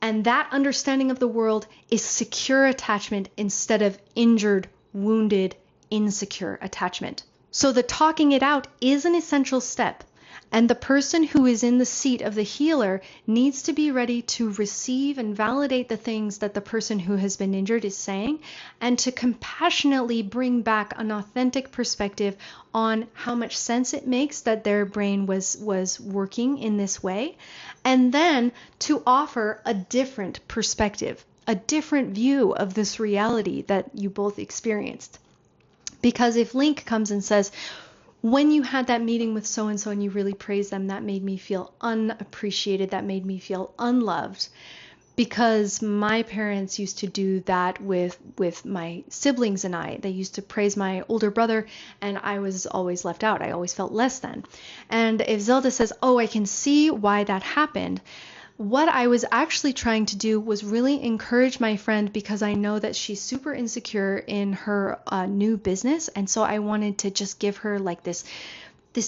And that understanding of the world is secure attachment instead of injured, wounded, insecure attachment. So the talking it out is an essential step. And the person who is in the seat of the healer needs to be ready to receive and validate the things that the person who has been injured is saying, and to compassionately bring back an authentic perspective on how much sense it makes that their brain was working in this way, and then to offer a different perspective, a different view of this reality that you both experienced. Because if Link comes and says, when you had that meeting with so-and-so and you really praised them, that made me feel unappreciated, that made me feel unloved, because my parents used to do that with my siblings and I. They used to praise my older brother and I was always left out. I always felt less than. And if Zelda says, oh, I can see why that happened, what I was actually trying to do was really encourage my friend, because I know that she's super insecure in her new business. And so I wanted to just give her like this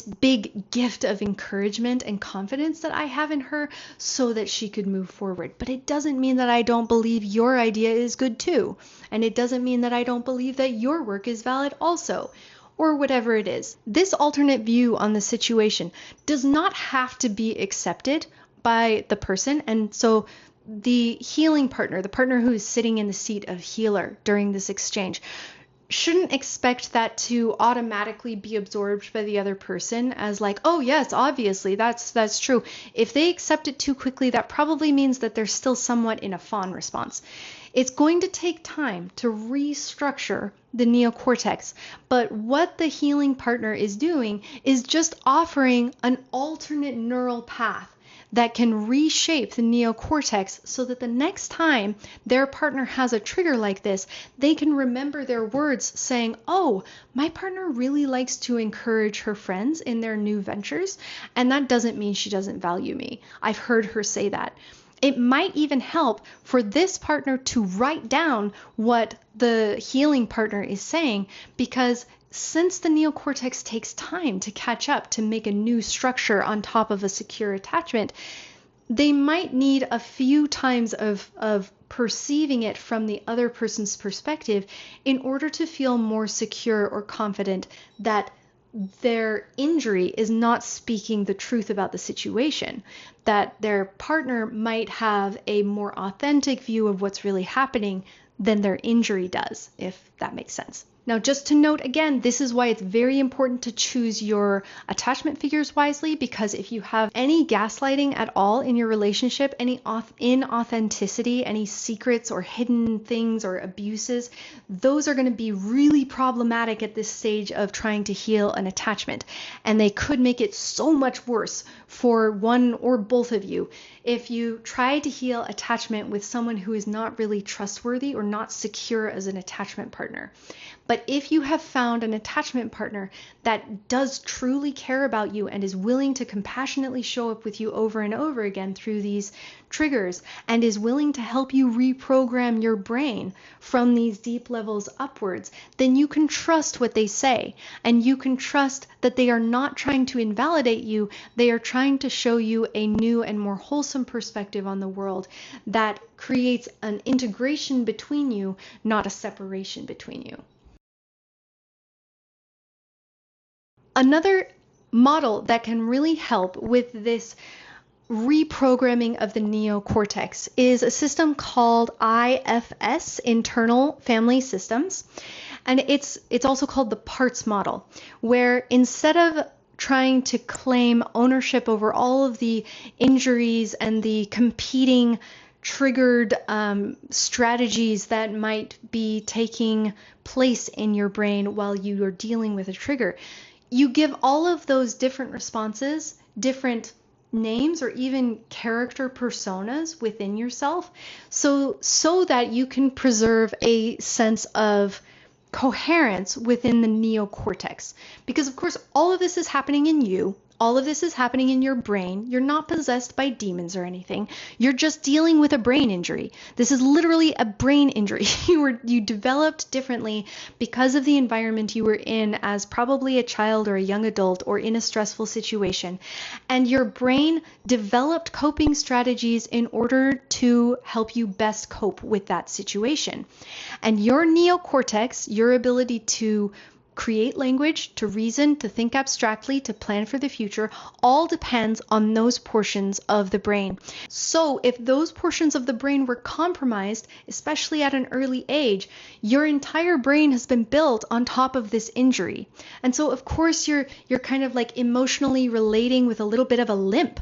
big gift of encouragement and confidence that I have in her so that she could move forward. But it doesn't mean that I don't believe your idea is good too. And it doesn't mean that I don't believe that your work is valid also, or whatever it is. This alternate view on the situation does not have to be accepted by the person. And so the healing partner, the partner who is sitting in the seat of healer during this exchange, shouldn't expect that to automatically be absorbed by the other person as like, oh yes, obviously that's true. If they accept it too quickly, that probably means that they're still somewhat in a fawn response. It's going to take time to restructure the neocortex, but what the healing partner is doing is just offering an alternate neural path that can reshape the neocortex so that the next time their partner has a trigger like this, they can remember their words saying, oh, my partner really likes to encourage her friends in their new ventures, and that doesn't mean she doesn't value me. I've heard her say that. It might even help for this partner to write down what the healing partner is saying, because since the neocortex takes time to catch up to make a new structure on top of a secure attachment, they might need a few times of perceiving it from the other person's perspective in order to feel more secure or confident that their injury is not speaking the truth about the situation, that their partner might have a more authentic view of what's really happening than their injury does, if that makes sense. Now, just to note again, this is why it's very important to choose your attachment figures wisely, because if you have any gaslighting at all in your relationship, any inauthenticity, any secrets or hidden things or abuses, those are going to be really problematic at this stage of trying to heal an attachment. And they could make it so much worse for one or both of you if you try to heal attachment with someone who is not really trustworthy or not secure as an attachment partner. But if you have found an attachment partner that does truly care about you and is willing to compassionately show up with you over and over again through these triggers and is willing to help you reprogram your brain from these deep levels upwards, then you can trust what they say, and you can trust that they are not trying to invalidate you. They are trying to show you a new and more wholesome perspective on the world that creates an integration between you, not a separation between you. Another model that can really help with this reprogramming of the neocortex is a system called IFS, Internal Family Systems. And it's also called the parts model, where instead of trying to claim ownership over all of the injuries and the competing triggered strategies that might be taking place in your brain while you are dealing with a trigger, you give all of those different responses different names or even character personas within yourself, so that you can preserve a sense of coherence within the neocortex. Because of course, all of this is happening in you. All of this is happening in your brain. You're not possessed by demons or anything. You're just dealing with a brain injury. This is literally a brain injury. You developed differently because of the environment you were in as probably a child or a young adult or in a stressful situation. And your brain developed coping strategies in order to help you best cope with that situation. And your neocortex, your ability to create language, to reason, to think abstractly, to plan for the future, all depends on those portions of the brain. So if those portions of the brain were compromised, especially at an early age, your entire brain has been built on top of this injury. And so of course you're kind of like emotionally relating with a little bit of a limp.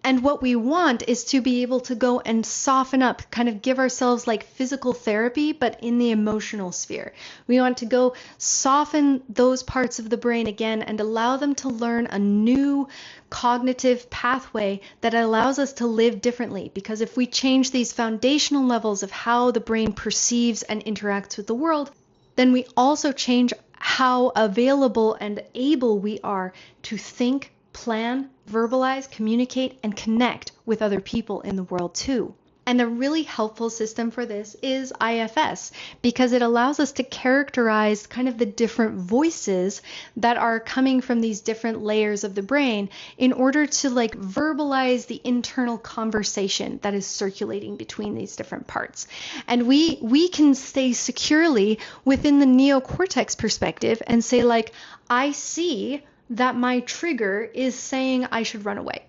And what we want is to be able to go and soften up, kind of give ourselves like physical therapy, but in the emotional sphere. We want to go soften those parts of the brain again and allow them to learn a new cognitive pathway that allows us to live differently. Because if we change these foundational levels of how the brain perceives and interacts with the world, then we also change how available and able we are to think, plan, verbalize, communicate, and connect with other people in the world too. And a really helpful system for this is IFS, because it allows us to characterize kind of the different voices that are coming from these different layers of the brain in order to like verbalize the internal conversation that is circulating between these different parts. And we can stay securely within the neocortex perspective and say like, I see that my trigger is saying I should run away.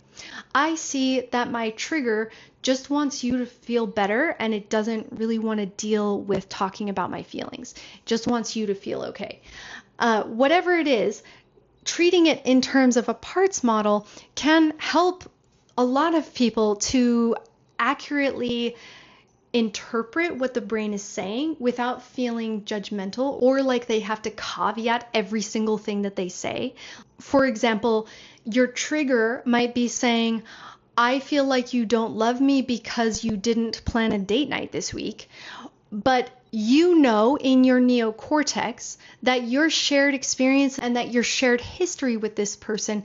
I see that my trigger just wants you to feel better and it doesn't really want to deal with talking about my feelings. It just wants you to feel okay. Whatever it is, treating it in terms of a parts model can help a lot of people to accurately interpret what the brain is saying without feeling judgmental or like they have to caveat every single thing that they say. For example, your trigger might be saying, I feel like you don't love me because you didn't plan a date night this week. But you know in your neocortex that your shared experience and that your shared history with this person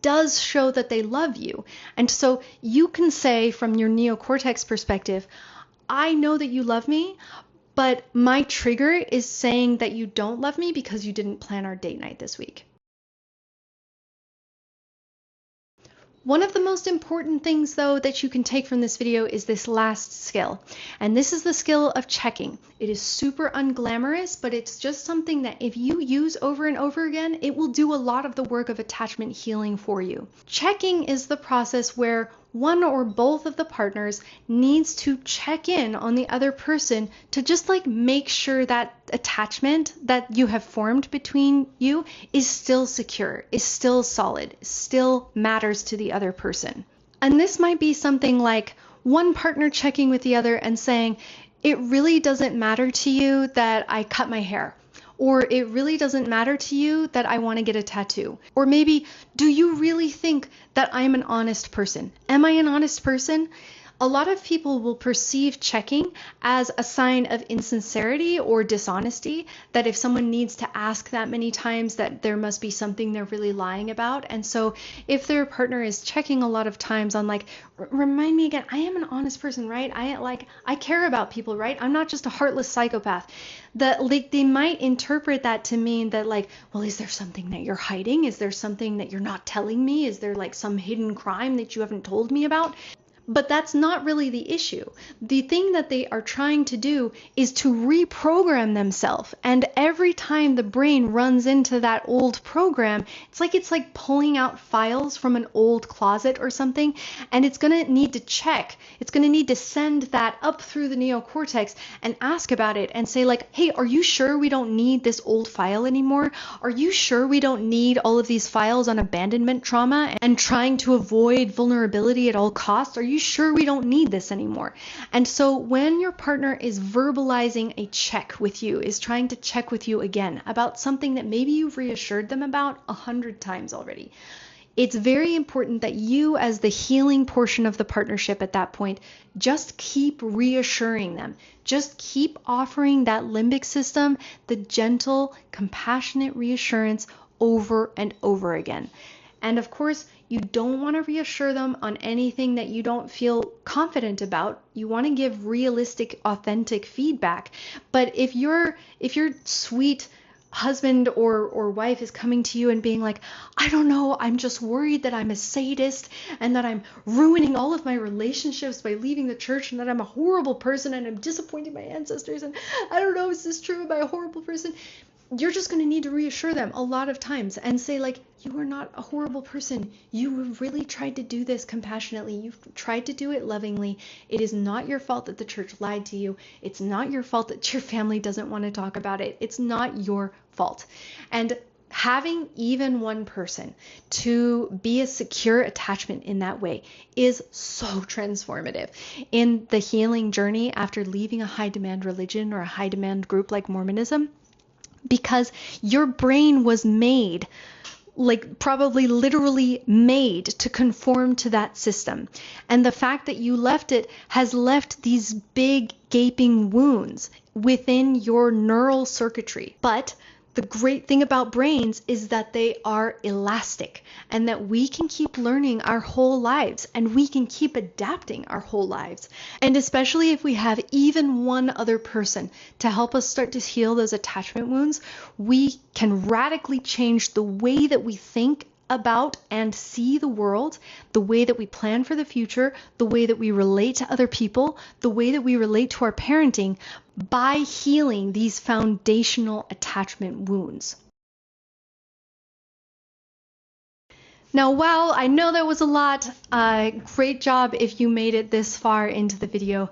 does show that they love you. And so you can say from your neocortex perspective, I know that you love me, but my trigger is saying that you don't love me because you didn't plan our date night this week. One of the most important things, though, that you can take from this video is this last skill. And this is the skill of checking. It is super unglamorous, but it's just something that if you use over and over again, it will do a lot of the work of attachment healing for you. Checking is the process where one or both of the partners needs to check in on the other person to just like make sure that attachment that you have formed between you is still secure, is still solid, still matters to the other person. And this might be something like one partner checking with the other and saying, it really doesn't matter to you that I cut my hair. Or it really doesn't matter to you that I want to get a tattoo. Or maybe, do you really think that I'm an honest person? Am I an honest person? A lot of people will perceive checking as a sign of insincerity or dishonesty, that if someone needs to ask that many times, that there must be something they're really lying about. And so if their partner is checking a lot of times on like, remind me again, I am an honest person, right? I care about people, right? I'm not just a heartless psychopath. That like they might interpret that to mean that like, well, is there something that you're hiding? Is there something that you're not telling me? Is there like some hidden crime that you haven't told me about? But that's not really the issue. The thing that they are trying to do is to reprogram themselves. And every time the brain runs into that old program, it's like pulling out files from an old closet or something. And it's going to need to check. It's going to need to send that up through the neocortex and ask about it and say like, hey, are you sure we don't need this old file anymore? Are you sure we don't need all of these files on abandonment trauma and trying to avoid vulnerability at all costs? Are you sure we don't need this anymore? And so when your partner is verbalizing a check with you, is trying to check with you again about something that maybe you've reassured them about 100 times already, it's very important that you, as the healing portion of the partnership at that point, just keep reassuring them. Just keep offering that limbic system the gentle, compassionate reassurance over and over again. And of course, you don't want to reassure them on anything that you don't feel confident about. You want to give realistic, authentic feedback. But if your sweet husband or wife is coming to you and being like, I don't know, I'm just worried that I'm a sadist and that I'm ruining all of my relationships by leaving the church and that I'm a horrible person and I'm disappointing my ancestors and I don't know, is this true? Am I a horrible person? You're just going to need to reassure them a lot of times and say like, you are not a horrible person. You have really tried to do this compassionately. You've tried to do it lovingly. It is not your fault that the church lied to you. It's not your fault that your family doesn't want to talk about it. It's not your fault. And having even one person to be a secure attachment in that way is so transformative in the healing journey after leaving a high demand religion or a high demand group like Mormonism. Because your brain was made, like probably literally made to conform to that system. And the fact that you left it has left these big gaping wounds within your neural circuitry. But the great thing about brains is that they are elastic and that we can keep learning our whole lives and we can keep adapting our whole lives. And especially if we have even one other person to help us start to heal those attachment wounds, we can radically change the way that we think about and see the world, the way that we plan for the future, the way that we relate to other people, the way that we relate to our parenting by healing these foundational attachment wounds. Now, wow, I know that was a lot. Great job if you made it this far into the video.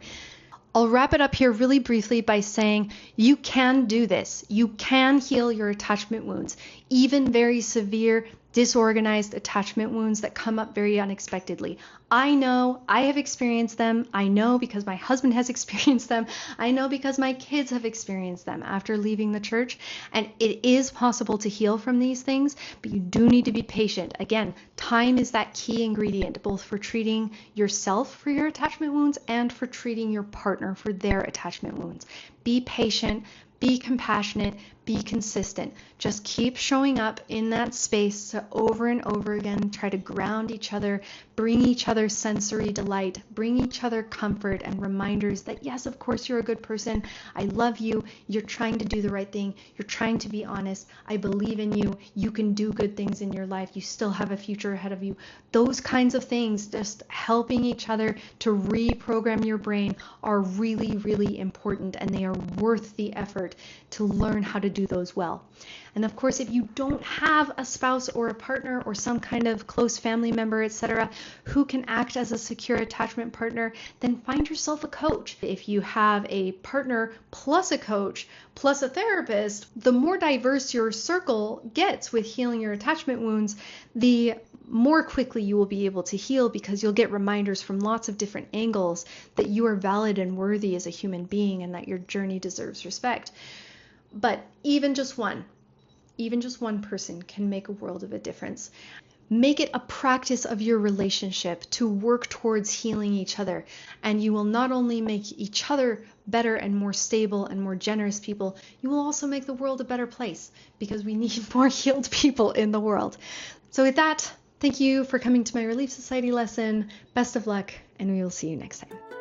I'll wrap it up here really briefly by saying you can do this. You can heal your attachment wounds, even very severe, disorganized attachment wounds that come up very unexpectedly. I know, I have experienced them. I know because my husband has experienced them. I know because my kids have experienced them after leaving the church. And it is possible to heal from these things, but you do need to be patient. Again, time is that key ingredient, both for treating yourself for your attachment wounds and for treating your partner for their attachment wounds. Be patient, be compassionate, be consistent. Just keep showing up in that space to over and over again, try to ground each other, bring each other sensory delight, bring each other comfort and reminders that yes, of course you're a good person. I love you. You're trying to do the right thing. You're trying to be honest. I believe in you. You can do good things in your life. You still have a future ahead of you. Those kinds of things, just helping each other to reprogram your brain, are really, really important, and they are worth the effort to learn how to do those well. And of course, if you don't have a spouse or a partner or some kind of close family member, etc., who can act as a secure attachment partner, then find yourself a coach. If you have a partner plus a coach plus a therapist, the more diverse your circle gets with healing your attachment wounds, the more quickly you will be able to heal, because you'll get reminders from lots of different angles that you are valid and worthy as a human being and that your journey deserves respect. But even just one person can make a world of a difference. Make it a practice of your relationship to work towards healing each other, and you will not only make each other better and more stable and more generous people, you will also make the world a better place, because we need more healed people in the world. So with that, thank you for coming to my Relief Society lesson. Best of luck, and we will see you next time.